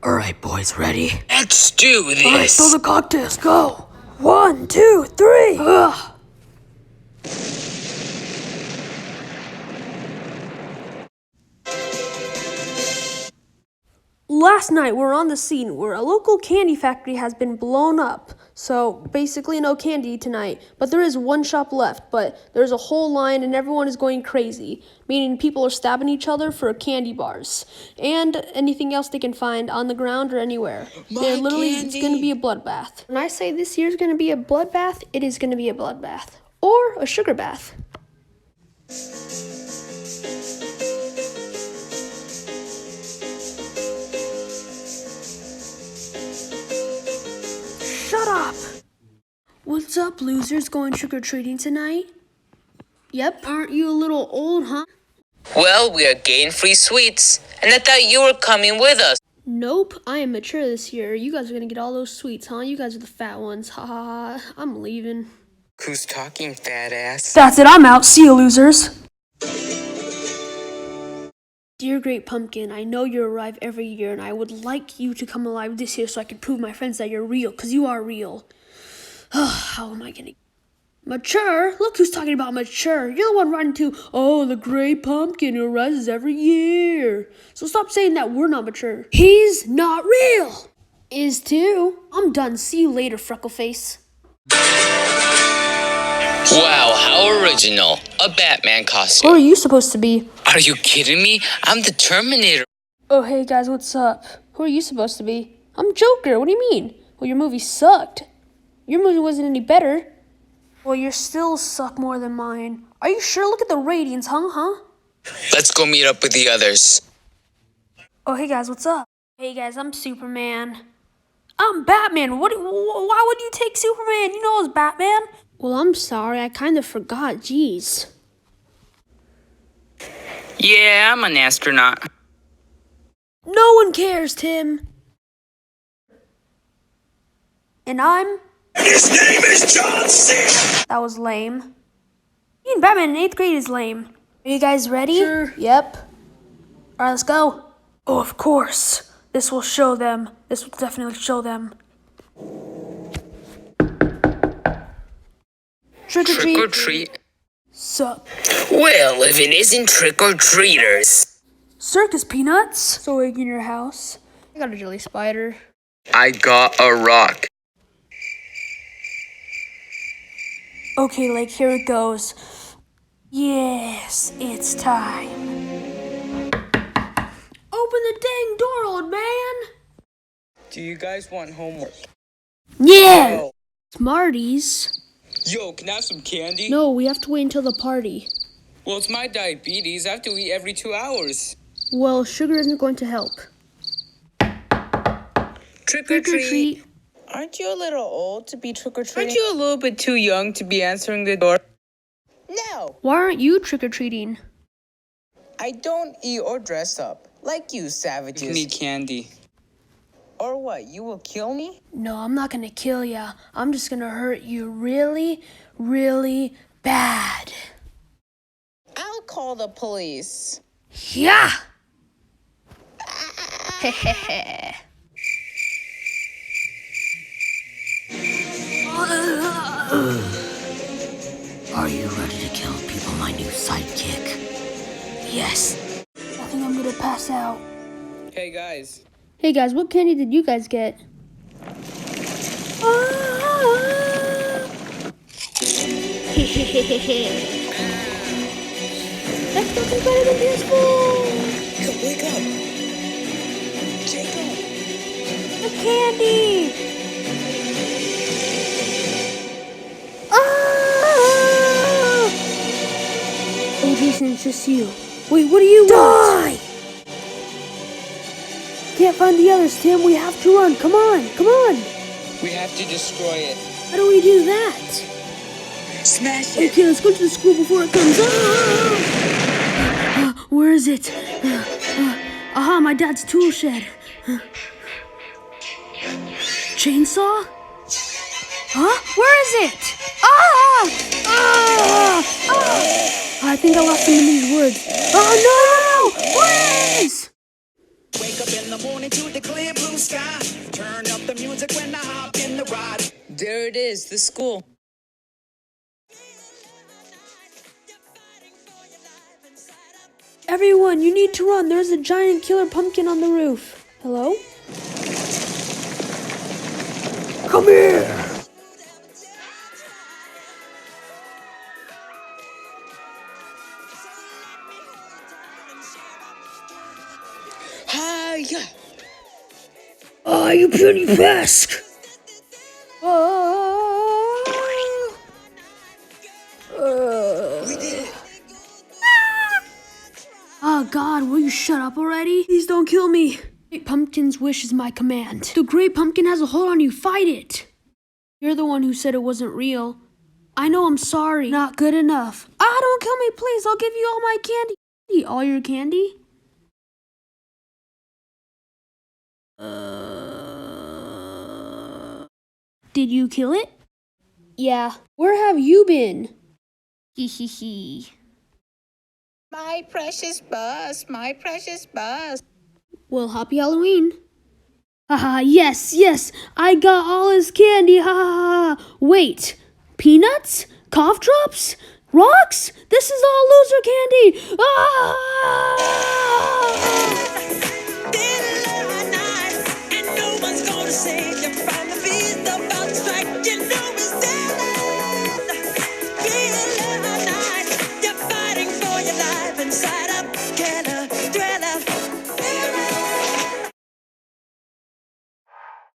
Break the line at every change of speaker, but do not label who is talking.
Alright, boys, ready?
Let's do this.
Alright, throw the cocktails, go! 1, 2, 3! Ugh. Last night, we're on the scene where a local candy factory has been blown up. So, basically no candy tonight. But there is one shop left, but there's a whole line and everyone is going crazy. Meaning people are stabbing each other for candy bars. And anything else they can find on the ground or anywhere. It's going to be a bloodbath. When I say this year's going to be a bloodbath, it is going to be a bloodbath. Or a sugar bath. Shut up! What's up, losers? Going trick-or-treating tonight? Yep, aren't you a little old, huh?
Well, we are getting free sweets, and I thought you were coming with us.
Nope, I am mature this year. You guys are gonna get all those sweets, huh? You guys are the fat ones. Ha ha ha. I'm leaving.
Who's talking, fat ass?
That's it, I'm out. See you, losers. Dear Great Pumpkin, I know you arrive every year, and I would like you to come alive this year so I can prove my friends that you're real, because you are real. How am I gonna... Mature? Look who's talking about mature. You're the one writing to, oh, the Great Pumpkin who arises every year. So stop saying that we're not mature. He's not real. Is too. I'm done. See you later, Freckleface.
Wow, how original. A Batman costume.
Who are you supposed to be?
Are you kidding me? I'm the Terminator.
Oh, hey guys, what's up? Who are you supposed to be? I'm Joker. What do you mean? Well, your movie sucked. Your movie wasn't any better. Well, you still suck more than mine. Are you sure? Look at the ratings, huh?
Let's go meet up with the others.
Oh, hey guys, what's up? Hey guys, I'm Superman. I'm Batman. Why would you take Superman? You know I was Batman. Well, I'm sorry. I kind of forgot. Jeez.
Yeah, I'm an astronaut.
No one cares, Tim. And I'm...
His name is John C.
That was lame. Being Batman in 8th grade is lame. Are you guys ready? Sure. Yep. Alright, let's go. Oh, of course. This will show them. This will definitely show them. Trick or treat.
Trick or treat?
Suck.
Well, if it isn't trick-or-treaters.
Circus peanuts. So egg in your house. I got a jelly spider.
I got a rock.
Okay, like, here it goes. Yes, it's time. Open the dang door, old man!
Do you guys want homework?
Yeah!
No.
Smarties.
Yo, can I have some candy?
No, we have to wait until the party.
Well, it's my diabetes. I have to eat every 2 hours.
Well, sugar isn't going to help.
Trick or treat.
Aren't you a little old to be trick-or-treating?
Aren't you a little bit too young to be answering the door?
No,
Why aren't you trick-or-treating?
I don't eat or dress up like you
You
savages.
need candy.
Or what, you will kill me?
No, I'm not gonna kill ya. I'm just gonna hurt you really, really bad.
I'll call the police.
Yeah! Hehehe.
Are you ready to kill people, my new sidekick?
Yes. I think I'm gonna pass out.
Hey, guys.
Hey guys, what candy did you guys get? That's nothing better than peaceful.
Wake up. Jacob.
The candy. Ah! Oh, Jason, it's just you. Wait, what do you want? Can't find the others, Tim. We have to run. Come on.
We have to destroy it.
How do we do that?
Smash it.
Okay, let's go to the school before it comes. Where is it? Aha, my dad's tool shed. Chainsaw? Huh? Where is it? I think I lost some of these words. Oh no! Please!
Wake up.
in the morning to the clear blue sky. Turn up the music when I hop in the ride.
There it is, the school.
Everyone, you need to run. There's a giant killer pumpkin on the roof. Hello? Come here!
Hiya!
Ah, you puny pesk!
We did it.
Oh God, will you shut up already? Please don't kill me. Great Pumpkin's wish is my command. The Great Pumpkin has a hold on you, fight it! You're the one who said it wasn't real. I know, I'm sorry. Not good enough. Ah, don't kill me, please. I'll give you all my candy. All your candy? Did you kill it? Yeah. Where have you been? Hee hee hee.
My precious bus, my precious bus.
Well, happy Halloween. Haha, yes, yes, I got all his candy, ha ha ha. Wait, peanuts? Cough drops? Rocks? This is all loser candy! Ah!
And no one's gonna save you from the beast about to strike. You know